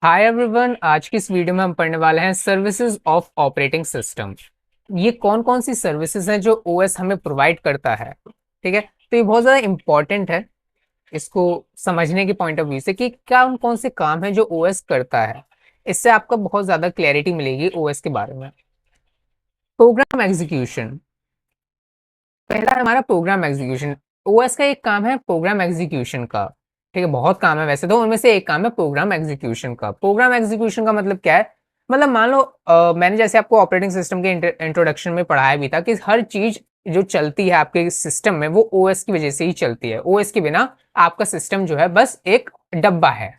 Hi everyone, आज की इस वीडियो में हम पढ़ने वाले हैं सर्विसेज ऑफ ऑपरेटिंग सिस्टम। ये कौन कौन सी सर्विसेज हैं जो ओएस हमें प्रोवाइड करता है। ठीक है, तो ये बहुत ज़्यादा इंपॉर्टेंट है इसको समझने के पॉइंट ऑफ व्यू से कि क्या कौन कौन से काम है जो ओएस करता है। इससे आपको बहुत ज़्यादा क्लैरिटी मिलेगी ओएस के बारे में। प्रोग्राम एग्जीक्यूशन, पहला है हमारा प्रोग्राम एग्जीक्यूशन। ओएस का एक काम है प्रोग्राम एग्जीक्यूशन का। ठीक है, बहुत काम है वैसे तो, उनमें से एक काम है प्रोग्राम एग्जीक्यूशन का। प्रोग्राम एग्जीक्यूशन का मतलब क्या है? मतलब मान लो मैंने जैसे आपको ऑपरेटिंग सिस्टम के इंट्रोडक्शन में पढ़ाया भी था कि हर चीज जो चलती है आपके सिस्टम में वो ओएस की वजह से ही चलती है। ओएस के बिना आपका सिस्टम जो है बस एक डब्बा है।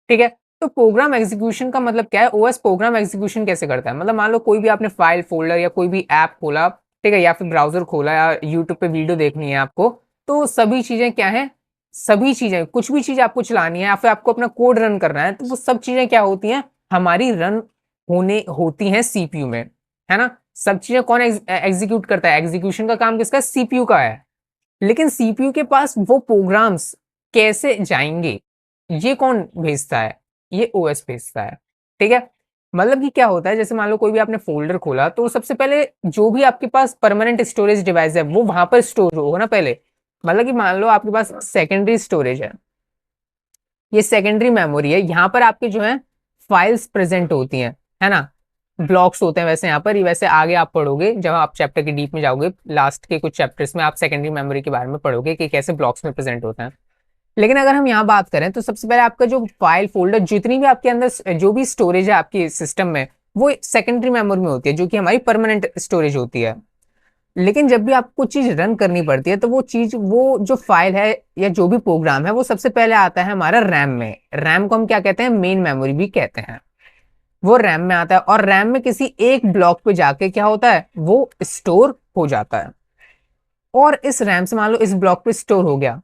ठीक है, तो प्रोग्राम एग्जीक्यूशन का मतलब क्या है? ओएस प्रोग्राम एग्जीक्यूशन कैसे करता है? मतलब मान लो कोई भी आपने फाइल फोल्डर या कोई भी ऐप खोला, ठीक है, या फिर ब्राउजर खोला या यूट्यूब पे वीडियो देखनी है आपको, तो सभी चीजें क्या है? सभी चीजें, कुछ भी चीज आपको चलानी है या फिर आपको अपना कोड रन करना है, तो वो सब चीजें क्या होती हैं? हमारी रन होने होती हैं सीपीयू में, है ना। सब चीजें कौन एग्जीक्यूट करता है? एग्जीक्यूशन का काम किसका? सीपीयू का है। लेकिन सीपीयू के पास वो प्रोग्राम्स कैसे जाएंगे, ये कौन भेजता है? ये ओएस भेजता है। ठीक है, मतलब कि क्या होता है, जैसे मान लो कोई भी आपने फोल्डर खोला तो सबसे पहले जो भी आपके पास परमानेंट स्टोरेज डिवाइस है वो वहां पर स्टोर होगा ना पहले। मतलब कि मान लो आपके पास सेकेंडरी स्टोरेज ये सेकेंडरी मेमोरी है, यहाँ पर आपके जो है फाइल्स प्रेजेंट होती हैं, है ना। ब्लॉक्स होते हैं वैसे यहाँ पर, वैसे आगे आप पढ़ोगे जब आप चैप्टर के डीप में जाओगे, लास्ट के कुछ चैप्टर्स में आप सेकेंडरी मेमोरी के बारे में पढ़ोगे कि कैसे ब्लॉक्स में प्रेजेंट होते हैं। लेकिन अगर हम यहाँ बात करें तो सबसे पहले आपका जो फाइल फोल्डर, जितनी भी आपके अंदर जो भी स्टोरेज है आपके सिस्टम में, वो सेकेंडरी मेमोरी में होती है, जो कि हमारी परमानेंट स्टोरेज होती है। लेकिन जब भी आपको चीज रन करनी पड़ती है तो वो चीज, वो जो फाइल है या जो भी प्रोग्राम है, वो सबसे पहले आता है हमारा रैम में। रैम को हम क्या कहते हैं? मेन मेमोरी भी कहते हैं। वो रैम में आता है और रैम में किसी एक ब्लॉक पे जाके क्या होता है? वो स्टोर हो जाता है। और इस रैम से मान लो इस ब्लॉक पे स्टोर हो गया,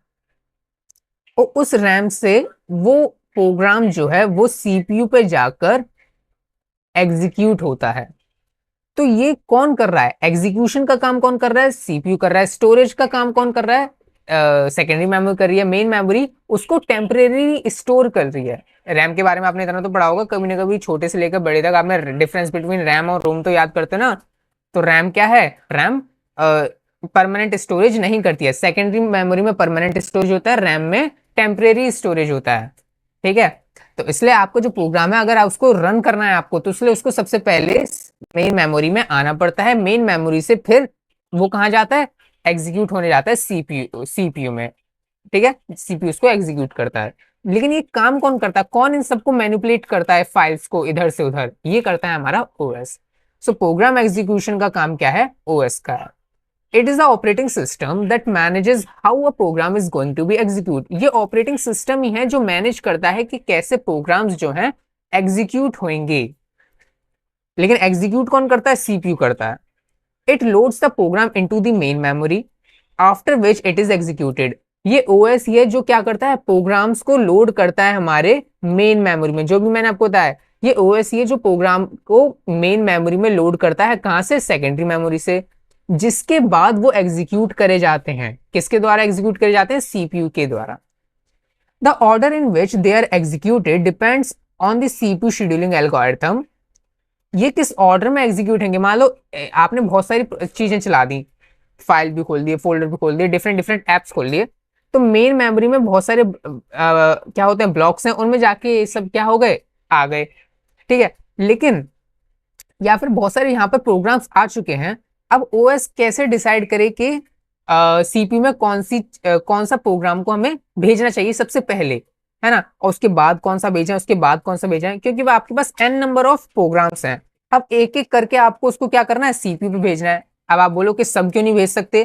और उस रैम से वो प्रोग्राम जो है वो सीपीयू पे जाकर एग्जीक्यूट होता है। तो ये कौन कर रहा है? एग्जीक्यूशन का काम कौन कर रहा है? सीपीयू कर रहा है। स्टोरेज का काम कौन कर रहा है? सेकेंडरी मेमोरी कर रही है। मेन मेमोरी उसको टेम्परेरी स्टोर कर रही है। रैम के बारे में आपने इतना तो पढ़ा होगा कभी ना कभी, छोटे से लेकर बड़े तक आपने डिफरेंस बिटवीन रैम और रोम तो याद करते ना। तो रैम क्या है? रैम परमानेंट स्टोरेज नहीं करती है। सेकेंडरी मेमोरी में परमानेंट स्टोरेज होता है, रैम में टेम्परेरी स्टोरेज होता है। ठीक है, तो इसलिए आपको जो प्रोग्राम है अगर उसको रन करना है आपको, तो इसलिए उसको सबसे पहले मेन मेमोरी में आना पड़ता है। मेन मेमोरी से फिर वो कहाँ जाता है? एग्जीक्यूट होने जाता है सीपीयू में। ठीक है, सीपीयू उसको एग्जीक्यूट करता है। लेकिन ये काम कौन करता है? कौन इन सबको मैनिपुलेट करता है फाइल्स को इधर से उधर? ये करता है हमारा ओएस। सो प्रोग्राम एग्जीक्यूशन का काम क्या है? ओएस का है। It is the operating system that manages how a program is going to be execute. ये ऑपरेटिंग सिस्टम ही है जो मैनेज करता है कि कैसे प्रोग्राम्स जो हैं एग्जीक्यूट होंगे। लेकिन एग्जीक्यूट कौन करता है? सीपीयू करता है। It loads the programme into the main memory after which it is executed. ये ओएस ये जो क्या करता है? प्रोग्राम्स को लोड करता है हमारे मेन मेमोरी में। जो भी मैंने आपको बताया, ये ओएस ये जो प्रोग्राम को मेन मेमोरी में लोड करता है, कहां से? सेकेंडरी मेमोरी से। जिसके बाद वो एग्जीक्यूट करे जाते हैं। किसके द्वारा एग्जीक्यूट करे जाते हैं? सीपीयू के द्वारा। The order in which they are executed depends on the CPU scheduling algorithm. ये किस ऑर्डर में एग्जीक्यूट होंगे? मान लो आपने बहुत सारी चीजें चला दी, फाइल भी खोल दिए, फोल्डर भी खोल दिए, डिफरेंट डिफरेंट एप्स खोल दिए, तो मेन मेमोरी में बहुत सारे क्या होते हैं? ब्लॉक्स हैं, उनमें जाके ये सब क्या हो गए? आ गए। ठीक है, लेकिन या फिर बहुत सारे यहाँ पर प्रोग्राम्स आ चुके हैं। अब ओएस कैसे डिसाइड करे कि सीपीयू में कौन सा प्रोग्राम को हमें भेजना चाहिए सबसे पहले, है ना, और उसके बाद कौन सा भेजा है, उसके बाद कौन सा भेजा है, क्योंकि वो आपके पास एन नंबर ऑफ प्रोग्राम्स हैं। अब एक एक करके आपको उसको क्या करना है? सीपीयू पे भेजना है। अब आप बोलो कि सब क्यों नहीं भेज सकते?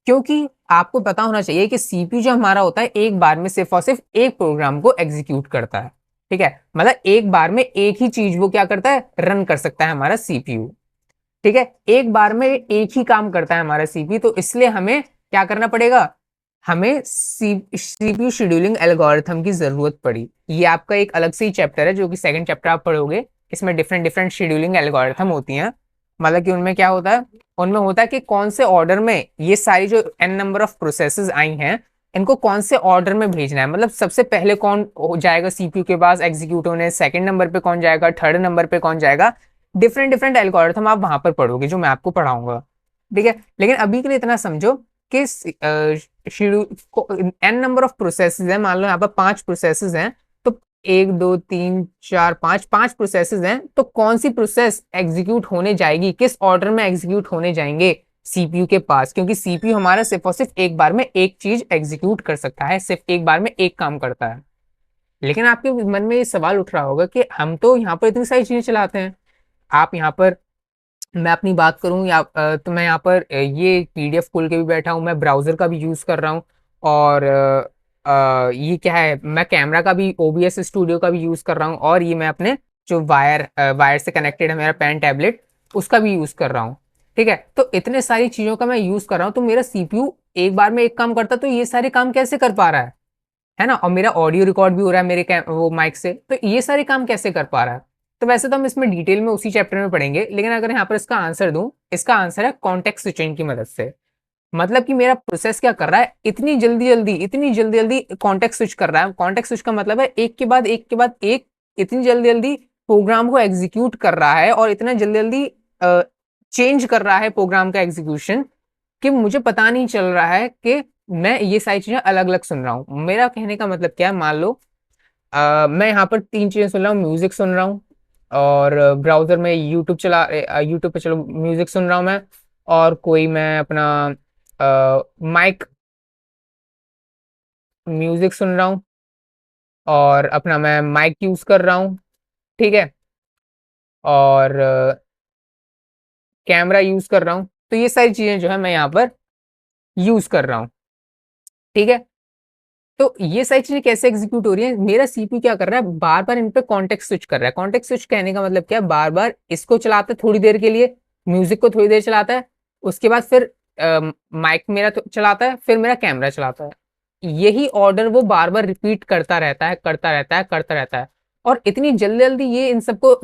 क्योंकि आपको पता होना चाहिए कि सीपीयू जो हमारा होता है एक बार में सिर्फ और सिर्फ एक प्रोग्राम को एग्जीक्यूट करता है। ठीक है, मतलब एक बार में एक ही चीज वो क्या करता है? रन कर सकता है हमारा सीपीयू। ठीक है, एक बार में एक ही काम करता है हमारा सीपीयू, तो इसलिए हमें क्या करना पड़ेगा? हमें सीपीयू शेड्यूलिंग एल्गोरिथम की जरूरत पड़ी। ये आपका एक अलग से ही चैप्टर है जो कि सेकंड चैप्टर आप पढ़ोगे। इसमें डिफरेंट डिफरेंट शेड्यूलिंग एल्गोरिथम होती हैं। मतलब कि उनमें क्या होता है? उनमें होता है कि कौन से ऑर्डर में ये सारी जो एन नंबर ऑफ प्रोसेसेस आई हैं इनको कौन से ऑर्डर में भेजना है, मतलब सबसे पहले कौन हो जाएगा सीपीयू के पास एग्जीक्यूट होने, सेकंड नंबर पे कौन जाएगा, थर्ड नंबर पे कौन जाएगा। डिफरेंट डिफरेंट एल्गोरिथम आप वहां पर पढ़ोगे जो मैं आपको पढ़ाऊंगा, ठीक है। लेकिन अभी के लिए इतना समझो कि schedule n number of processes है, मान लो यहाँ पर 5 प्रोसेसेस हैं, तो 1 2 3 4 5 5 प्रोसेसेस हैं, तो कौन सी प्रोसेस एग्जीक्यूट होने जाएगी, किस ऑर्डर में एग्जीक्यूट होने जाएंगे सीपीयू के पास, क्योंकि सीपीयू हमारा सिर्फ और सिर्फ एक बार में एक चीज एग्जीक्यूट कर सकता है, सिर्फ एक बार में एक काम करता है। लेकिन आपके मन में ये सवाल उठ रहा होगा कि हम तो यहाँ पर इतनी सारी चीजें चलाते हैं, आप यहाँ पर, मैं अपनी बात करूं या तो मैं यहाँ पर ये पीडीएफ खोल के भी बैठा हूं, मैं ब्राउजर का भी यूज कर रहा हूं, और ये क्या है, मैं कैमरा का भी ओबीएस स्टूडियो का भी यूज कर रहा हूं, और ये मैं अपने जो वायर से कनेक्टेड है मेरा पेन टैबलेट, उसका भी यूज कर रहा हूँ, ठीक है। तो इतने सारी चीजों का मैं यूज कर रहा हूँ, तो मेरा सीपीयू एक बार में एक काम करता, तो ये सारे काम कैसे कर पा रहा है ना, और मेरा ऑडियो रिकॉर्ड भी हो रहा है मेरे वो माइक से, तो ये सारे काम कैसे कर पा रहा है। तो वैसे तो हम इसमें डिटेल में उसी चैप्टर में पढ़ेंगे, लेकिन अगर यहाँ पर इसका आंसर दूं, इसका आंसर है कॉन्टेक्स्ट स्विचिंग की मदद से। मतलब कि मेरा प्रोसेस क्या कर रहा है, इतनी जल्दी जल्दी कॉन्टेक्स्ट स्विच कर रहा है। कॉन्टेक्स्ट स्विच का मतलब है एक के बाद एक के बाद एक, इतनी जल्दी जल्दी प्रोग्राम को एग्जीक्यूट कर रहा है, और इतना जल्दी जल्दी चेंज कर रहा है प्रोग्राम का एग्जीक्यूशन, कि मुझे पता नहीं चल रहा है कि मैं ये सारी चीजें अलग अलग सुन रहा हूँ। मेरा कहने का मतलब क्या है, मान लो मैं यहाँ पर 3 चीजें सुन रहा हूँ, म्यूजिक सुन रहा हूँ, और ब्राउजर में यूट्यूब पे चलो म्यूजिक सुन रहा हूँ मैं, और कोई मैं अपना माइक म्यूजिक सुन रहा हूँ, और अपना मैं माइक यूज कर रहा हूँ, ठीक है, और कैमरा यूज कर रहा हूँ। तो ये सारी चीजें जो है मैं यहाँ पर यूज कर रहा हूँ, ठीक है। तो ये सारी चीजें कैसे एग्जीक्यूट हो रही है, मेरा सीपीयू क्या कर रहा है, बार बार इन पे कॉन्टेक्स्ट स्विच कर रहा है। कॉन्टेक्स्ट स्विच कहने का मतलब क्या है, बार बार इसको चलाता है थोड़ी देर के लिए, म्यूजिक को थोड़ी देर चलाता है, उसके बाद फिर माइक मेरा तो चलाता है, फिर मेरा कैमरा चलाता है। यही ऑर्डर वो बार बार रिपीट करता रहता है, करता रहता है। और इतनी जल्दी जल्दी ये इन सबको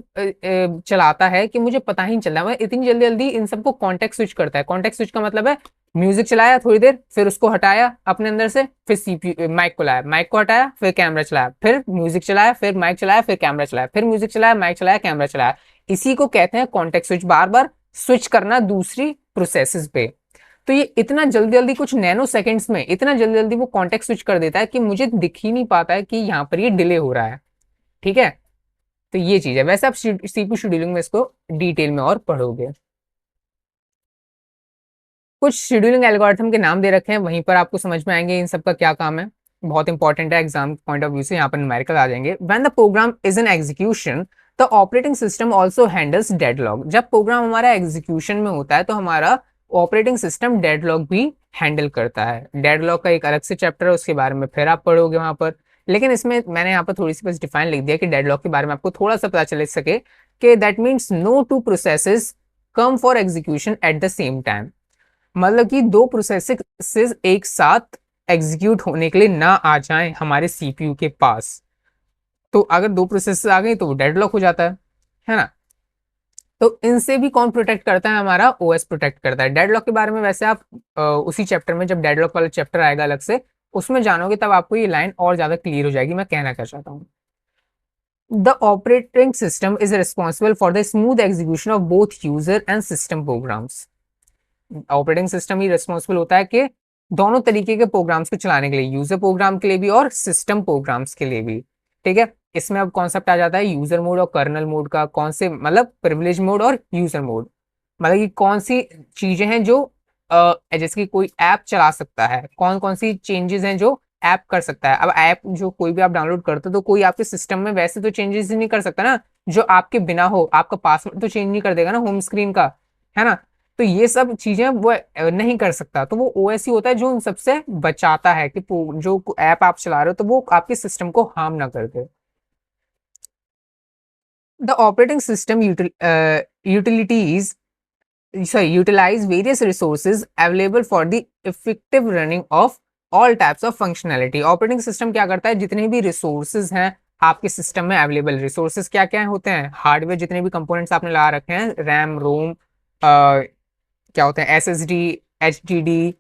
चलाता है कि मुझे पता ही नहीं चल रहा है, इतनी जल्दी जल्दी इन सबको कॉन्टेक्स्ट स्विच करता है। कॉन्टेक्स्ट स्विच का मतलब है म्यूजिक चलाया थोड़ी देर, फिर उसको हटाया अपने अंदर से, फिर सीपीयू माइक को लाया, माइक को हटाया, फिर कैमरा चलाया, फिर म्यूजिक चलाया, फिर माइक चलाया, फिर कैमरा चलाया, फिर म्यूजिक चलाया, माइक चलाया, कैमरा चलाया। इसी को कहते हैं कॉन्टेक्स्ट स्विच, बार बार स्विच करना दूसरी प्रोसेसेस पे। तो ये इतना जल्दी जल्दी, कुछ नैनो सेकंड्स में इतना जल्दी जल्दी वो कॉन्टेक्स्ट स्विच कर देता है कि मुझे दिख ही नहीं पाता है कि यहाँ पर ये डिले हो रहा है, ठीक है। तो ये चीज है, वैसे आप सीपीयू शेड्यूलिंग में इसको डिटेल में और पढ़ोगे। कुछ शेड्यूलिंग एल्गोरिथम के नाम दे रखे हैं, वहीं पर आपको समझ में आएंगे इन सब का क्या काम है, बहुत इंपॉर्टेंट है एग्जाम पॉइंट ऑफ व्यू से, यहाँ पर न्यूमेरिकल आ जाएंगे। When the program is in execution the operating system also handles deadlock. जब प्रोग्राम हमारा एग्जीक्यूशन में होता है तो हमारा ऑपरेटिंग सिस्टम डेडलॉक भी हैंडल करता है। डेडलॉक का एक अलग से चैप्टर है, उसके बारे में फिर आप पढ़ोगे वहां पर। लेकिन इसमें मैंने यहाँ पर थोड़ी सी बस डिफाइन लिख दिया कि डेडलॉक के बारे में आपको थोड़ा सा पता चल सके कि that means no two processes come for execution at the same time. मतलब कि दो प्रोसेसेस एक साथ एग्जीक्यूट होने के लिए ना आ जाएं हमारे सीपीयू के पास। तो अगर दो प्रोसेसेस आ गई तो वो डेडलॉक हो जाता है ना। तो इनसे भी कौन प्रोटेक्ट करता है, हमारा ओएस प्रोटेक्ट करता है। डेडलॉक के बारे में वैसे आप उसी चैप्टर में, जब डेडलॉक वाला चैप्टर आएगा अलग से, उसमें जानोगे, तब आपको ये लाइन और ज्यादा क्लियर हो जाएगी मैं कहना क्या चाहता हूँ। The operating system is responsible for the smooth execution of both user and system programs. Operating system ही रिस्पॉन्सिबल होता है कि दोनों तरीके के प्रोग्राम्स को चलाने के लिए, यूजर प्रोग्राम के लिए भी और सिस्टम प्रोग्राम्स के लिए भी, ठीक है। इसमें अब कॉन्सेप्ट आ जाता है यूजर मोड और कर्नल मोड का। कौन से, मतलब प्रिविलेज मोड और यूजर मोड, मतलब कि कौन सी चीजें हैं जो जैसे कि कोई ऐप चला सकता है, कौन कौन सी चेंजेस हैं जो ऐप कर सकता है। अब ऐप जो कोई भी आप डाउनलोड करते हो तो कोई आपके सिस्टम में वैसे तो चेंजेस नहीं कर सकता ना, जो आपके बिना हो। आपका पासवर्ड तो चेंज नहीं कर देगा ना होम स्क्रीन का, है ना। तो ये सब चीजें वो नहीं कर सकता, तो वो ओएस ही होता है जो उन सबसे बचाता है कि जो ऐप आप चला रहे हो तो वो आपके सिस्टम को हार्म ना कर दे। The operating system utilities utilize various resources available for the effective running of all types of functionality। Operating system क्या करता है, जितने भी रिसोर्सेज हैं आपके सिस्टम में अवेलेबल, रिसोर्सेज क्या क्या होते हैं, हार्डवेयर जितने भी कंपोनेंट्स आपने लगा रखे हैं, रैम रोम, क्या होते हैं, एसएसडी, एचडीडी,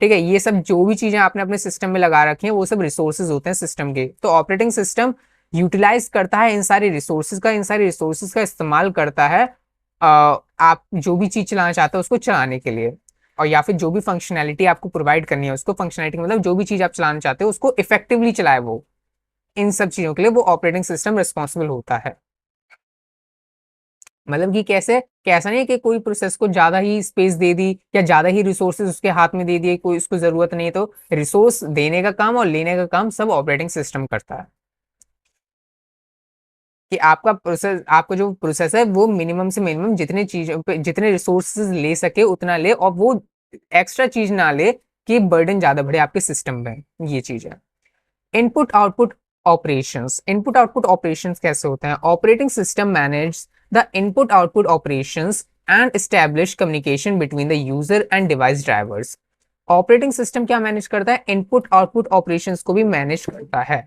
ठीक है, ये सब जो भी चीजें आपने अपने सिस्टम में लगा रखी हैं वो सब रिसोर्सेज होते हैं सिस्टम के। तो ऑपरेटिंग सिस्टम यूटिलाइज करता है इन सारे रिसोर्सेज का इस्तेमाल करता है आप जो भी चीज चलाना चाहते हो उसको चलाने के लिए, और या फिर जो भी फंक्शनैलिटी आपको प्रोवाइड करनी है उसको, फंक्शनैलिटी मतलब जो भी चीज आप चलाना चाहते हो उसको इफेक्टिवली चलाए वो, इन सब चीजों के लिए वो ऑपरेटिंग सिस्टम रिस्पॉन्सिबल होता है। मतलब कि कैसे, कैसा नहीं है कि कोई प्रोसेस को ज्यादा ही स्पेस दे दी या ज्यादा ही रिसोर्सेज उसके हाथ में दे दिए, कोई उसको जरूरत नहीं है, तो रिसोर्स देने का काम और लेने का काम सब ऑपरेटिंग सिस्टम करता है। कि आपका प्रोसेस, आपका जो प्रोसेस है वो मिनिमम से मिनिमम जितने चीजों पे जितने रिसोर्सेज ले सके उतना ले, और वो एक्स्ट्रा चीज ना ले कि बर्डन ज्यादा बढ़े आपके सिस्टम में, ये चीज है। Input output operations, input output operations कैसे होते हैं? Operating system manage the input output operations and establish communication between the user and device drivers. Operating system क्या मैनेज करता है? इनपुट आउटपुट ऑपरेशंस को भी मैनेज करता है।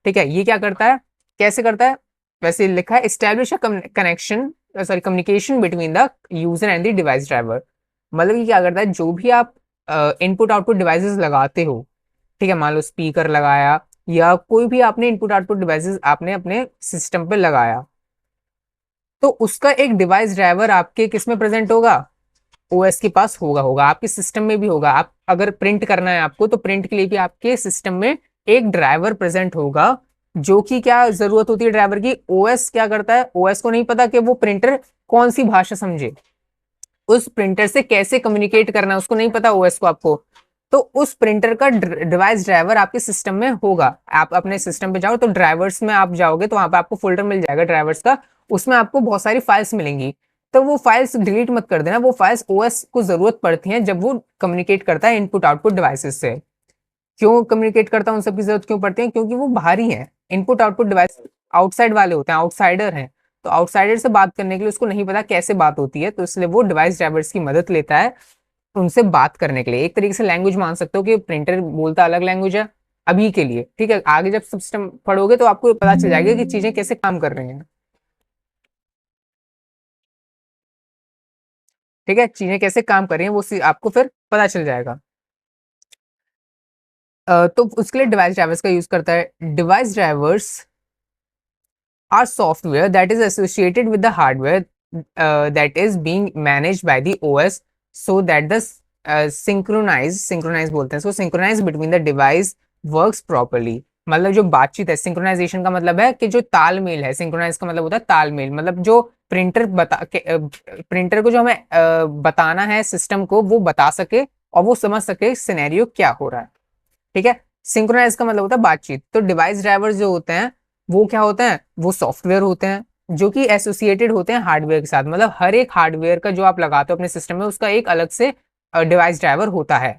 ठीक है, ये क्या करता है, कैसे करता है? वैसे लिखा है establish a connection, sorry communication between the user and the device driver. मतलब ये क्या करता है, जो भी आप इनपुट आउटपुट डिवाइसेस लगाते हो, ठीक है, मान लो स्पीकर लगाया या कोई भी आपने इनपुट आउटपुट डिवाइसेस आपने अपने सिस्टम पे लगाया, तो उसका एक डिवाइस ड्राइवर आपके किस में प्रेजेंट होगा? ओएस के पास होगा आपके सिस्टम में भी होगा। आप अगर प्रिंट करना है आपको, तो प्रिंट के लिए भी आपके सिस्टम में एक ड्राइवर प्रेजेंट होगा, जो कि क्या जरूरत होती है ड्राइवर की? ओएस क्या करता है, ओएस को नहीं पता कि वो प्रिंटर कौन सी भाषा समझे, उस प्रिंटर से कैसे कम्युनिकेट करना है उसको नहीं पता ओएस को आपको, तो उस प्रिंटर का डिवाइस ड्राइवर आपके सिस्टम में होगा। आप अपने सिस्टम पे जाओ तो ड्राइवर्स में आप जाओगे तो वहां पे आपको फोल्डर मिल जाएगा ड्राइवर्स का, उसमें आपको बहुत सारी फाइल्स मिलेंगी। तो वो फाइल्स डिलीट मत कर देना, वो फाइल्स ओएस को जरूरत पड़ती है जब वो कम्युनिकेट करता है इनपुट आउटपुट डिवाइसेस से। क्यों कम्युनिकेट करता है, उन सब की जरूरत क्यों पड़ती है? क्योंकि वो बाहरी है, इनपुट आउटपुट डिवाइस आउटसाइड वाले होते हैं, आउटसाइडर हैं। तो आउटसाइडर से बात करने के लिए उसको नहीं पता कैसे बात होती है, तो इसलिए वो डिवाइस ड्राइवर्स की मदद लेता है उनसे बात करने के लिए। एक तरीके से लैंग्वेज मान सकते हो कि प्रिंटर बोलता अलग लैंग्वेज है अभी के लिए, ठीक है, आगे जब सिस्टम पढ़ोगे तो आपको पता चल जाएगा कि चीजें कैसे काम कर रही हैं। ठीक है, चीजें कैसे काम कर रही हैं वो आपको फिर पता चल जाएगा। तो उसके लिए डिवाइस ड्राइवर्स का यूज करता है। Device drivers are software that is associated with the hardware that is being managed by the OS, so that the synchronise बोलते हैं इसको, synchronise between the device works properly. मतलब जो बातचीत है, सिंक्रोनाइजेशन का मतलब है कि जो तालमेल है, सिंक्रोनाइज का मतलब होता है तालमेल, मतलब जो प्रिंटर को जो हमें बताना है सिस्टम को, वो बता सके और वो समझ सके सिनेरियो क्या हो रहा है। ठीक है, सिंक्रोनाइज का मतलब होता है बातचीत। तो डिवाइस ड्राइवर्स जो होते हैं वो क्या होते हैं? वो सॉफ्टवेयर होते हैं जो कि एसोसिएटेड होते हैं हार्डवेयर के साथ। मतलब हर एक हार्डवेयर का जो आप लगाते हो अपने सिस्टम में उसका एक अलग से डिवाइस ड्राइवर होता है।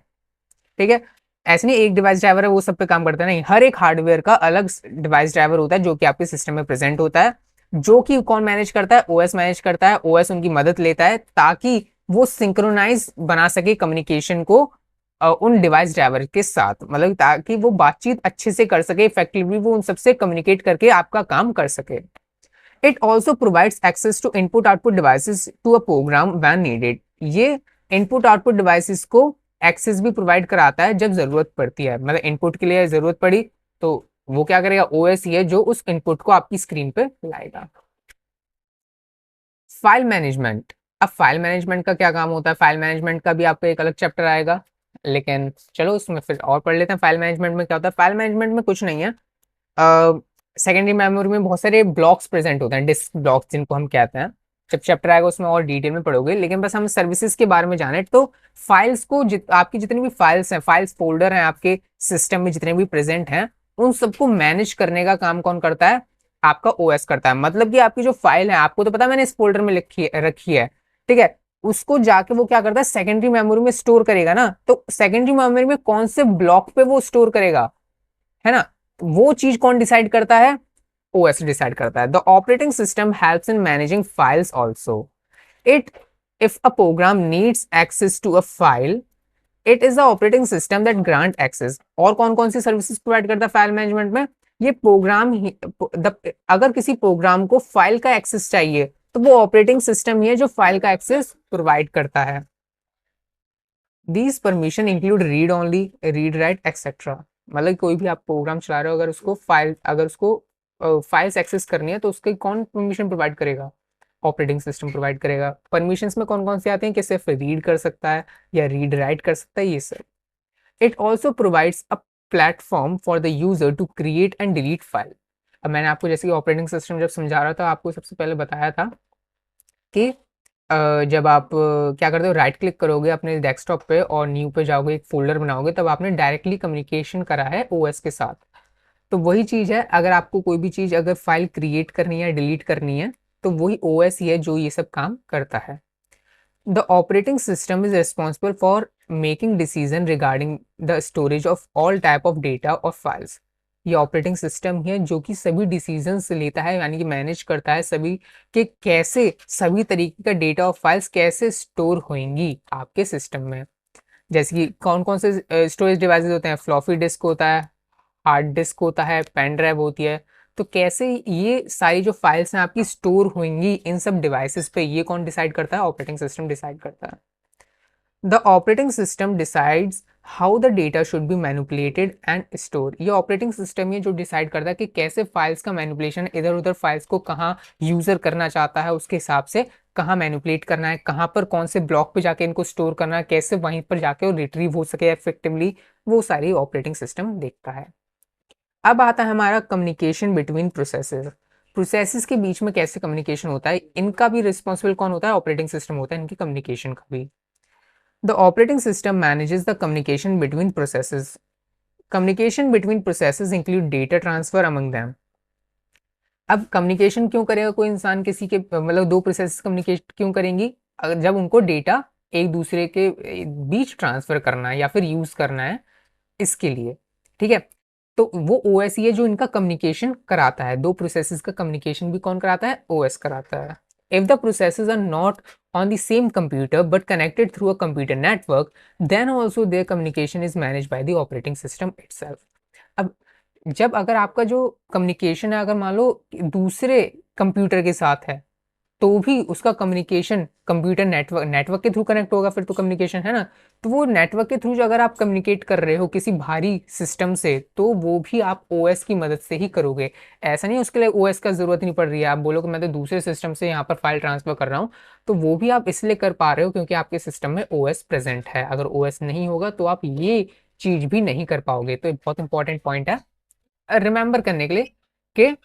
ठीक है, ऐसे नहीं एक डिवाइस ड्राइवर है वो सब पे काम करता है, नहीं, हर एक हार्डवेयर का अलग डिवाइस ड्राइवर होता है जो कि आपके सिस्टम में प्रेजेंट होता है, जो कि कौन मैनेज करता है? ओएस मैनेज करता है। ओएस उनकी मदद लेता है ताकि वो सिंक्रोनाइज बना सके कम्युनिकेशन को उन डिवाइस ड्राइवर के साथ, मतलब ताकि वो बातचीत अच्छे से कर सके, इफेक्टिवली वो उन सबसे कम्युनिकेट करके आपका काम कर सके। It also provides access to input output devices to a program when needed. ये इनपुट आउटपुट डिवाइसेस को एक्सेस भी प्रोवाइड कराता है जब जरूरत पड़ती है, मतलब इनपुट के लिए जरूरत पड़ी तो वो क्या करेगा? ओएस ही है जो उस इनपुट को आपकी स्क्रीन पे लाएगा। File management. अब फाइल मैनेजमेंट का क्या काम होता है? फाइल मैनेजमेंट का भी आपका एक अलग चैप्टर आएगा, लेकिन चलो उसमें फिर और पढ़ लेते हैं। फाइल मैनेजमेंट में क्या होता है? फाइल मैनेजमेंट में कुछ नहीं है, सेकेंडरी मेमोरी में बहुत सारे ब्लॉक्स प्रेजेंट होते हैं, डिस्क ब्लॉक्स जिनको हम कहते हैं। जब चैप्टर आएगा उसमें और डिटेल में पढ़ोगे, लेकिन बस हम सर्विसेज के बारे में जाने तो फाइल्स को आपकी जितनी भी फाइल्स हैं, फाइल्स फोल्डर हैं आपके सिस्टम में जितने भी प्रेजेंट हैं, उन सबको मैनेज करने का काम कौन करता है? आपका ओएस करता है। मतलब कि आपकी जो फाइल है, आपको तो पता है मैंने इस फोल्डर में रखी है, ठीक है, उसको जाके वो क्या करता है? सेकेंडरी मेमोरी में स्टोर करेगा ना, तो सेकेंडरी मेमोरी में कौन से ब्लॉक पे वो स्टोर करेगा, है ना, वो चीज कौन डिसाइड करता है? ओएस डिसाइड करता है। The operating system helps in managing files also. It if a program needs access to a file, it is the operating system that grant access. और कौन कौन सी सर्विसेज प्रोवाइड करता है फाइल मैनेजमेंट में? ये programme ही अगर किसी प्रोग्राम को फाइल का एक्सेस चाहिए तो वो ऑपरेटिंग सिस्टम ही है जो फाइल का एक्सेस प्रोवाइड करता है। These permission include read only, read write etcetera. मतलब कोई भी आप प्रोग्राम चला रहे हो, अगर उसको फाइल्स एक्सेस करनी है तो उसके कौन परमिशन प्रोवाइड करेगा? ऑपरेटिंग सिस्टम प्रोवाइड करेगा। परमिशंस में कौन कौन से आते हैं कि सिर्फ रीड कर सकता है या रीड राइट कर सकता है, ये सब। It also provides a platform for the user to create and delete file. अब मैंने आपको जैसे कि ऑपरेटिंग सिस्टम जब समझा रहा था, आपको सबसे पहले बताया था कि जब आप क्या करते हो, राइट क्लिक करोगे अपने डेस्कटॉप पे और न्यू पे जाओगे, एक फोल्डर बनाओगे, तब आपने डायरेक्टली कम्युनिकेशन करा है ओएस के साथ। तो वही चीज़ है, अगर आपको कोई भी चीज़ अगर फाइल क्रिएट करनी है, डिलीट करनी है, तो वही ओएस ही है जो ये सब काम करता है। The operating system is responsible for making decision regarding the storage of all type of data और फाइल्स। ये ऑपरेटिंग सिस्टम है जो कि सभी डिसीजंस लेता है, यानी कि मैनेज करता है सभी के कैसे सभी तरीके का डेटा और फाइल्स कैसे स्टोर होंगी आपके सिस्टम में। जैसे कि कौन कौन से स्टोरेज डिवाइसेस होते हैं, फ्लॉपी डिस्क होता है, हार्ड डिस्क होता है, पेन ड्राइव होती है। तो कैसे ये सारी जो फाइल्स हैं आपकी स्टोर होंगी इन सब डिवाइसेस पे, ये कौन डिसाइड करता है? ऑपरेटिंग सिस्टम डिसाइड करता है। The operating system decides how the data should be manipulated and store. ये ऑपरेटिंग सिस्टम ये जो डिसाइड करता है कि कैसे फाइल्स का मैनिपुलेशन, इधर उधर फाइल्स को कहाँ यूजर करना चाहता है उसके हिसाब से कहाँ मैनिपुलेट करना है, कहाँ पर कौन से ब्लॉक पे जाके इनको स्टोर करना है, कैसे वहीं पर जाके वो रिट्रीव हो सके इफेक्टिवली, वो सारी ऑपरेटिंग सिस्टम देखता है। अब आता है हमारा कम्युनिकेशन बिटवीन प्रोसेसेस। प्रोसेसेस के बीच में कैसे कम्युनिकेशन होता है, इनका भी रिस्पॉन्सिबल कौन होता है? ऑपरेटिंग सिस्टम होता है इनकी कम्युनिकेशन का भी। The operating system manages the communication between processes. Communication between processes include data transfer among them. अब कम्युनिकेशन क्यों करेगा कोई इंसान किसी के, मतलब दो प्रोसेस कम्युनिकेट क्यों करेंगी? जब उनको डेटा एक दूसरे के बीच ट्रांसफर करना है या फिर यूज करना है, इसके लिए। ठीक है, तो वो ओएस ही है जो इनका कम्युनिकेशन कराता है। दो प्रोसेसेस का कम्युनिकेशन भी कौन कराता है? ओएस कराता है। If the processes are not on the same computer but connected through a computer network, then also their communication is managed by the operating system itself. अब जब अगर आपका जो कम्युनिकेशन है, अगर मान लो दूसरे कंप्यूटर के साथ है, तो भी उसका कम्युनिकेशन कंप्यूटर नेटवर्क के थ्रू कनेक्ट होगा, फिर तो कम्युनिकेशन है ना। तो वो नेटवर्क के थ्रू जो अगर आप कम्युनिकेट कर रहे हो किसी भारी सिस्टम से, तो वो भी आप ओएस की मदद से ही करोगे। ऐसा नहीं उसके लिए ओएस का जरूरत नहीं पड़ रही है, आप बोलोगे मैं तो दूसरे सिस्टम से यहाँ पर फाइल ट्रांसफर कर रहा हूँ, तो वो भी आप इसलिए कर पा रहे हो क्योंकि आपके सिस्टम में ओएस प्रेजेंट है। अगर ओएस नहीं होगा तो आप ये चीज भी नहीं कर पाओगे। तो बहुत इंपॉर्टेंट पॉइंट है रिमेंबर करने के लिए कि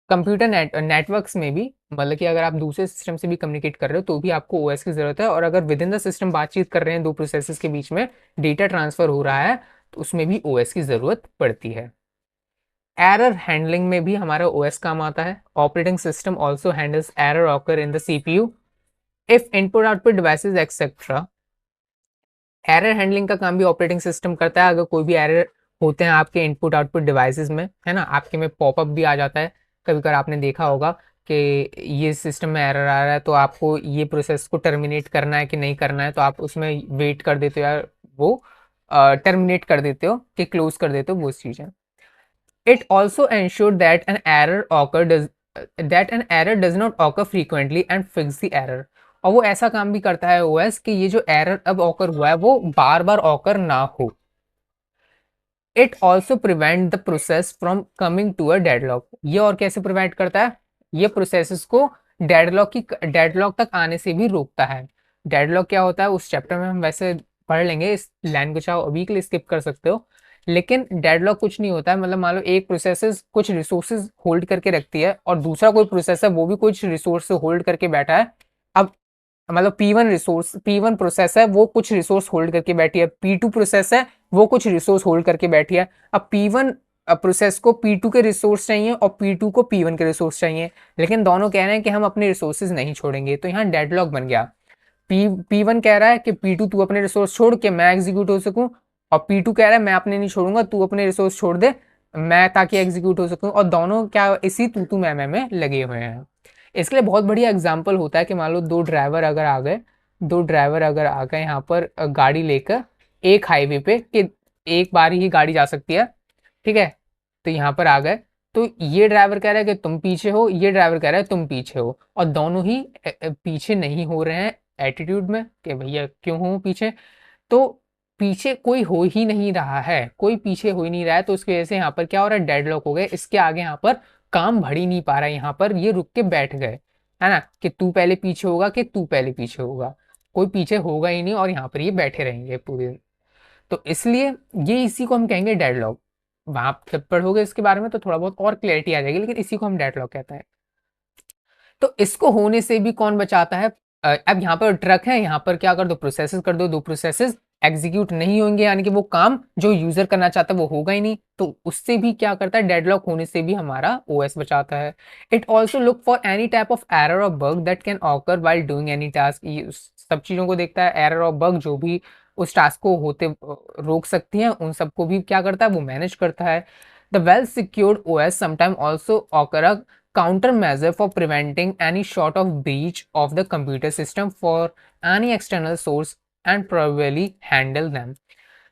कंप्यूटर नेटवर्क्स में भी, मतलब कि अगर आप दूसरे सिस्टम से भी कम्युनिकेट कर रहे हो तो भी आपको ओएस की जरूरत है। और अगर विद इन द सिस्टम बातचीत कर रहे हैं, दो प्रोसेसेस के बीच में डेटा ट्रांसफर हो रहा है, तो उसमें भी ओएस की जरूरत पड़ती है। एरर हैंडलिंग में भी हमारा ओएस काम आता है। Operating system also handles error occur in the CPU if input output devices etcetera. Error handling का काम भी ऑपरेटिंग सिस्टम करता है। अगर कोई भी एरर होते हैं आपके इनपुट आउटपुट डिवाइसेस में, है ना, आपके में पॉपअप भी आ जाता है। कभी कभी आपने देखा होगा कि ये सिस्टम में एरर आ रहा है, तो आपको ये प्रोसेस को टर्मिनेट करना है कि नहीं करना है, तो आप उसमें वेट कर देते हो या वो टर्मिनेट कर देते हो कि क्लोज कर देते हो, वो चीज़ें। It also ensure that an error does not occur frequently and fix the error. और वो ऐसा काम भी करता है ओएस कि ये जो एरर अब ऑकर हुआ है वो बार बार ऑकर ना हो। It also prevent the process from coming to a deadlock. ये और कैसे प्रिवेंट करता है? ये प्रोसेसेस को डेडलॉक तक आने से भी रोकता है। डेडलॉक क्या होता है उस चैप्टर में हम वैसे पढ़ लेंगे, इस लाइन को चाहो अभी के लिए स्किप कर सकते हो। लेकिन डेडलॉक कुछ नहीं होता है, मतलब मान लो एक प्रोसेस कुछ रिसोर्सेज होल्ड करके रखती है और दूसरा कोई प्रोसेस है वो भी कुछ रिसोर्स होल्ड करके बैठा है। अब मतलब P1 प्रोसेस है वो कुछ रिसोर्स होल्ड करके बैठी है, P2 प्रोसेस है वो कुछ रिसोर्स होल्ड करके बैठी है। अब P1 प्रोसेस को P2 के रिसोर्स चाहिए और P2 को P1 के रिसोर्स चाहिए, लेकिन दोनों कह रहे हैं कि हम अपने रिसोर्सेज नहीं छोड़ेंगे, तो यहाँ डेडलॉक बन गया। P1 कह रहा है कि P2 तू अपने रिसोर्स छोड़ के मैं एग्जीक्यूट हो सकूं, और P2 कह रहा है मैं अपने नहीं छोड़ूंगा, तू अपने रिसोर्स छोड़ दे मैं ताकि एग्जीक्यूट हो सकूं, और दोनों क्या इसी तू मैं में लगे हुए हैं। इसके लिए बहुत बढ़िया एग्जाम्पल होता है कि मान लो दो ड्राइवर अगर आ गए यहाँ पर गाड़ी लेकर एक हाईवे पे, कि एक बार ही गाड़ी जा सकती है, ठीक है, तो यहाँ पर आ गए, तो ये ड्राइवर कह रहा है कि तुम पीछे हो, ये ड्राइवर कह रहा है तुम पीछे हो, और दोनों ही पीछे नहीं हो रहे हैं एटीट्यूड में कि भैया क्यों हूँ पीछे। तो पीछे कोई हो ही नहीं रहा है, कोई पीछे हो ही नहीं रहा है, तो उसकी वजह से यहाँ पर क्या हो रहा है, डेडलॉक हो गए, इसके आगे यहाँ पर काम बढ़ ही नहीं पा रहा है, यहाँ पर ये रुक के बैठ गए, है ना, कि तू पहले पीछे होगा कि तू पहले पीछे होगा, कोई पीछे होगा ही नहीं और यहाँ पर ये बैठे रहेंगे पूरे। तो इसलिए ये इसी को हम कहेंगे डेडलॉक। वहां जब पढ़ोगे इसके बारे में तो थोड़ा बहुत और क्लैरिटी आ जाएगी, लेकिन इसी को हम डेडलॉक कहते हैं। तो इसको होने से भी कौन बचाता है? अब यहाँ पर ट्रक है, यहाँ पर क्या कर दो, प्रोसेसेस कर दो, दो प्रोसेसेस एग्जीक्यूट नहीं होंगे, यानी कि वो काम जो यूजर करना चाहता है वो होगा ही नहीं, तो उससे भी क्या करता है, डेडलॉक होने से भी हमारा ओएस बचाता है। It also look for any type of error और bug that can occur while doing any task. ये सब चीजों को देखता है, एरर और बग जो भी उस टास्क को होते रोक सकती हैं, उन सबको भी क्या करता है, वो मैनेज करता है। The well secured OS sometime also occur a countermeasure for preventing any sort of breach of the computer system for any external source and probably handle them।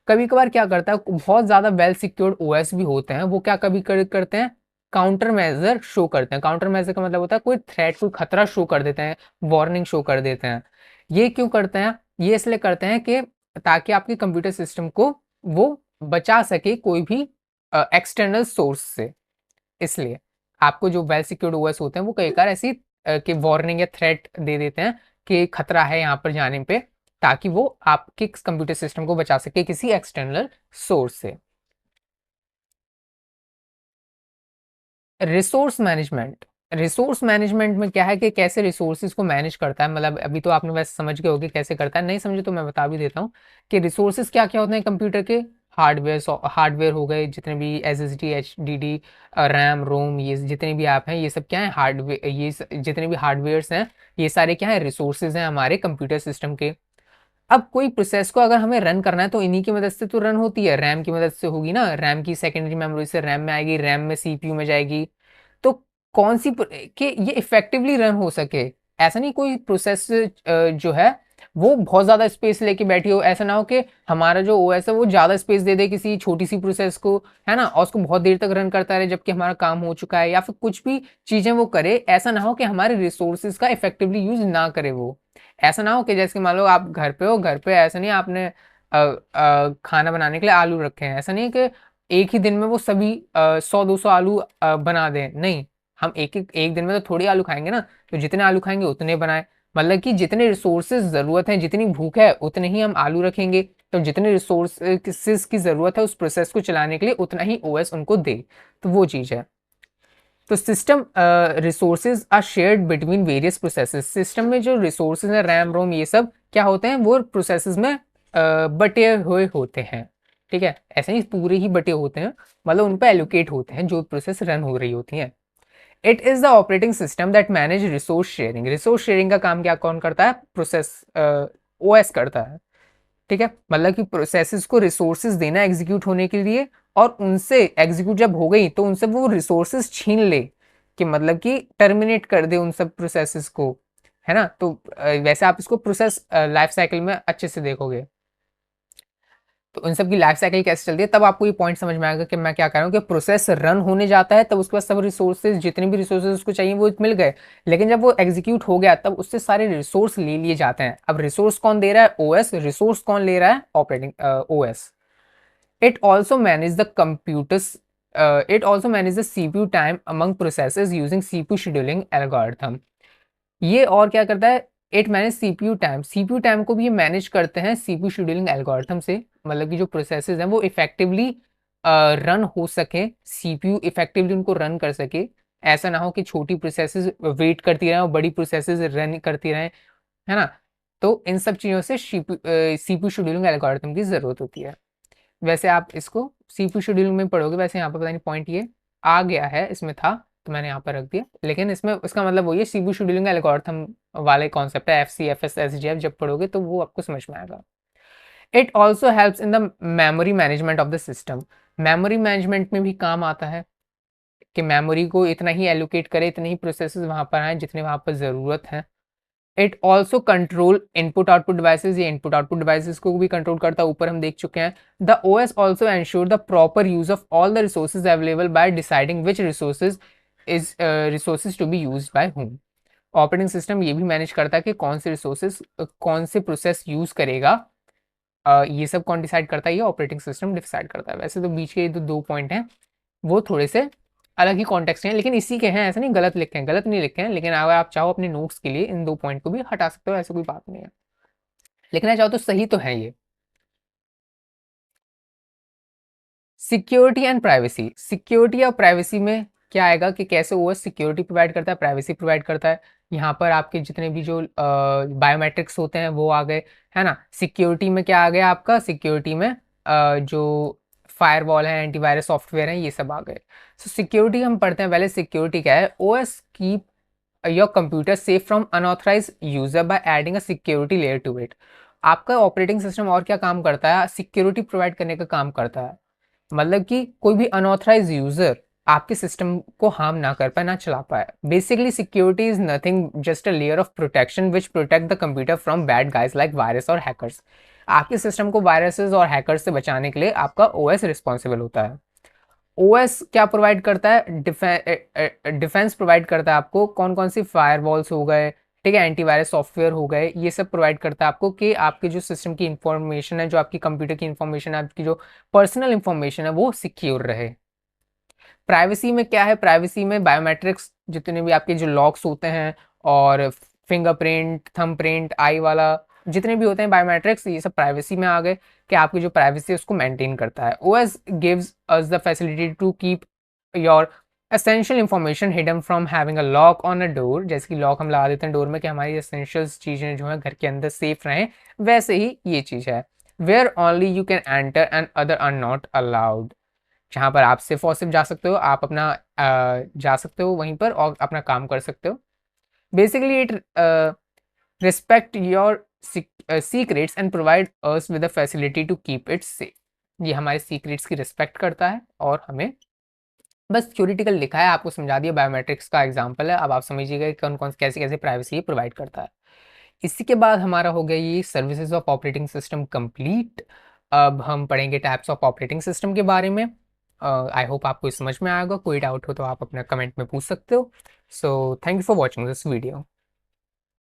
कभी कभार क्या करता है, बहुत ज्यादा वेल सिक्योर्ड ओएस भी होते हैं, वो क्या कभी करते हैं, काउंटर मेजर शो करते हैं। काउंटर मेजर का मतलब होता है कोई थ्रेट, कोई खतरा शो कर देते हैं, वार्निंग शो कर देते हैं। ये क्यों करते हैं? ये इसलिए करते हैं कि ताकि आपके कंप्यूटर सिस्टम को वो बचा सके कोई भी एक्सटर्नल सोर्स से। इसलिए आपको जो वेल सिक्योर्ड ओएस होते हैं वो कई बार ऐसी कि वार्निंग या थ्रेट दे देते हैं कि खतरा है यहाँ पर जाने पे, ताकि वो आपके कंप्यूटर सिस्टम को बचा सके किसी एक्सटर्नल सोर्स से। रिसोर्स मैनेजमेंट, रिसोर्स मैनेजमेंट में क्या है कि कैसे रिसोर्सेज को मैनेज करता है, मतलब अभी तो आपने वैसे समझ गए होगे कैसे करता है, नहीं समझे तो मैं बता भी देता हूँ कि रिसोर्सेज क्या क्या होते हैं कंप्यूटर के। हार्डवेयर हो गए, जितने भी SSD HDD रैम रोम, ये जितने भी आप हैं ये सब क्या है, हार्डवेयर, ये जितने भी हार्डवेयर्स हैं ये सारे क्या है, रिसोर्सेज हैं हमारे कंप्यूटर सिस्टम के। अब कोई प्रोसेस को अगर हमें रन करना है तो इन्हीं की मदद से तो रन होती है, रैम की मदद से होगी ना, रैम की सेकेंडरी मेमोरी से रैम में आएगी, रैम में CPU में जाएगी। तो कौन सी कि ये इफेक्टिवली रन हो सके, ऐसा नहीं कोई प्रोसेस जो है वो बहुत ज्यादा स्पेस लेके बैठी हो, ऐसा ना हो कि हमारा जो ओएस है वो ज्यादा स्पेस दे दे किसी छोटी सी प्रोसेस को, है ना, और उसको बहुत देर तक रन करता रहे जबकि हमारा काम हो चुका है, या फिर कुछ भी चीजें वो करे, ऐसा ना हो कि हमारे रिसोर्सेज का इफेक्टिवली यूज ना करे वो। ऐसा ना हो कि जैसे मान लो आप घर पे हो, घर पे ऐसा नहीं आपने खाना बनाने के लिए आलू रखे हैं, ऐसा नहीं है कि एक ही दिन में वो सभी 100-200 आलू बना दें, नहीं, हम एक दिन में तो थोड़ी आलू खाएंगे ना, तो जितने आलू खाएंगे उतने बनाए, मतलब कि जितने रिसोर्सेज जरूरत है, जितनी भूख है उतने ही हम आलू रखेंगे, तो जितने रिसोर्सेज की जरूरत है उस प्रोसेस को चलाने के लिए उतना ही ओएस उनको दे, तो वो चीज है। तो system resources are shared between various processes. System में जो रिसोर्सेज है, रैम रोम ये सब क्या होते हैं, वो प्रोसेसेस में बटे हुए होते हैं, ठीक है, ऐसे ही पूरे ही बटे होते हैं, मतलब उन पर एलोकेट होते हैं जो प्रोसेस रन हो रही होती हैं। It is the operating system that manage resource sharing. Resource sharing का काम क्या कौन करता है, प्रोसेस ओएस करता है, ठीक है, मतलब कि प्रोसेसेस को रिसोर्सेज देना एग्जीक्यूट होने के लिए, और उनसे एग्जीक्यूट जब हो गई तो उनसे वो रिसोर्सेज छीन ले, कि मतलब कि टर्मिनेट कर दे उन सब प्रोसेसेस को, है ना। तो वैसे आप इसको प्रोसेस लाइफ साइकिल में अच्छे से देखोगे, तो उन सब की लाइफ साइकिल कैसे चलती है, तब आपको ये पॉइंट समझ में आएगा कि मैं क्या कह रहा हूँ, कि प्रोसेस रन होने जाता है तब उसके बाद सब रिसोर्सेज, जितने भी रिसोर्सेज उसको चाहिए वो मिल गए, लेकिन जब वो एग्जीक्यूट हो गया तब उससे सारे रिसोर्स ले लिए जाते हैं। अब रिसोर्स कौन दे रहा है, ओएस, रिसोर्स कौन ले रहा है, operating OS. It also manage the computers, it also manage the CPU time among processes using CPU scheduling algorithm. ये और क्या करता है, it manage CPU time, CPU time को भी ये मैनेज करते हैं CPU शेड्यूलिंग एल्गोरिथम से, मतलब कि जो प्रोसेसेस हैं वो इफेक्टिवली रन हो सके, CPU इफेक्टिवली उनको रन कर सके, ऐसा ना हो कि छोटी प्रोसेसेस वेट करती रहें और बड़ी प्रोसेसेस रन करती रहें, है ना। तो इन सब चीज़ों से CPU शेड्यूलिंग एल्गोरिथम की ज़रूरत होती है। वैसे आप इसको CPU शेड्यूलिंग में पढ़ोगे, वैसे यहाँ पर पता नहीं पॉइंट ये आ गया है, इसमें था तो मैंने यहाँ पर रख दिया, लेकिन इसमें उसका मतलब वही है, CPU शेड्यूलिंग एल्गोरिथम वाले कॉन्सेप्ट है, FCFS SGF जब पढ़ोगे तो वो आपको समझ में आएगा। It also helps in the memory management of the system. Memory management में भी काम आता है कि मेमोरी को इतना ही एलोकेट करे, इतने ही प्रोसेसेस वहाँ पर आए जितने वहाँ पर ज़रूरत है। It also control input output devices, ये इनपुट आउटपुट डिवाइसेज को भी कंट्रोल करता है, ऊपर हम देख चुके हैं। The OS also ensure the proper use of all the resources available by deciding which resources to be use by whom। Operating system ये भी मैनेज करता है कि कौन से रिसोर्सेज कौन से प्रोसेस यूज करेगा, ये सब कौन डिसाइड करता है? ये ऑपरेटिंग सिस्टम डिसाइड करता है। वैसे तो बीच के ये दो पॉइंट हैं वो थोड़े से अलग ही कॉन्टेक्स्ट हैं, लेकिन इसी के हैं, ऐसा नहीं गलत लिखे हैं, गलत नहीं लिखे हैं, लेकिन अगर आप चाहो अपने नोट्स के लिए इन दो पॉइंट को भी हटा सकते हो, ऐसा कोई बात नहीं है। लिखना चाहो तो सही तो है ये। सिक्योरिटी एंड प्राइवेसी, सिक्योरिटी और प्राइवेसी में क्या आएगा कि कैसे ओएस सिक्योरिटी प्रोवाइड करता है, प्राइवेसी प्रोवाइड करता है। यहाँ पर आपके जितने भी जो बायोमेट्रिक्स होते हैं वो आ गए, है ना। सिक्योरिटी में क्या आ गया आपका? सिक्योरिटी में जो फायरवॉल है, एंटीवायरस सॉफ्टवेयर है, ये सब आ गए। सो सिक्योरिटी हम पढ़ते हैं पहले। सिक्योरिटी क्या है? OS keep your computer safe from unauthorise user by adding a security layer to it. आपका ऑपरेटिंग सिस्टम और क्या काम करता है? सिक्योरिटी प्रोवाइड करने का काम करता है। मतलब कि कोई भी अनऑथराइज यूजर आपके सिस्टम को हार्म ना कर पाए, ना चला पाए। Basically security is nothing just a layer of protection which protect the computer from bad guys like virus और हैकर्स। आपके सिस्टम को वायरसेस और हैकर्स से बचाने के लिए आपका ओएस रिस्पॉन्सिबल होता है। ओएस क्या प्रोवाइड करता है? डिफेंस प्रोवाइड करता है आपको। कौन कौन सी फायरवॉल्स हो गए, ठीक है, एंटीवायरस सॉफ्टवेयर हो गए, ये सब प्रोवाइड करता है आपको कि आपके जो सिस्टम की इंफॉर्मेशन है, जो आपकी कंप्यूटर की इंफॉर्मेशन है, आपकी जो पर्सनल इंफॉर्मेशन है, वो सिक्योर रहे। प्राइवेसी में क्या है? प्राइवेसी में बायोमेट्रिक्स जितने भी आपके जो लॉक्स होते हैं और फिंगरप्रिंट, थंबप्रिंट, आई वाला जितने भी होते हैं बायोमेट्रिक्स, ये सब प्राइवेसी में आ गए कि आपकी जो प्राइवेसी है उसको मेंटेन करता है। OS gives us the facility to keep your essential information hidden from having a lock on a door. जैसे कि लॉक हम लगा देते हैं डोर में कि हमारी एसेंशियल चीज़ें जो है घर के अंदर सेफ रहें, वैसे ही ये चीज़ है। Where only you can enter and other are not allowed. जहाँ पर आप सिर्फ और सिर्फ जा सकते हो, आप अपना जा सकते हो वहीं पर और अपना काम कर सकते हो। Basically it respect your secrets and provide us with the facility to keep it safe. ये हमारे सीक्रेट्स की रिस्पेक्ट करता है और हमें बस थ्योरेटिकल लिखा है, आपको समझा दिया। बायोमेट्रिक्स का एग्जांपल है, अब आप समझिएगा कौन कौन कैसे कैसे प्राइवेसी प्रोवाइड करता है। इसी के बाद हमारा हो गया ये services of operating system complete. अब हम पढ़ेंगे टाइप्स ऑफ ऑपरेटिंग सिस्टम के बारे में। आई होप आपको समझ में आएगा। कोई डाउट हो तो आप अपना कमेंट में पूछ सकते हो। So thank you for watching this video.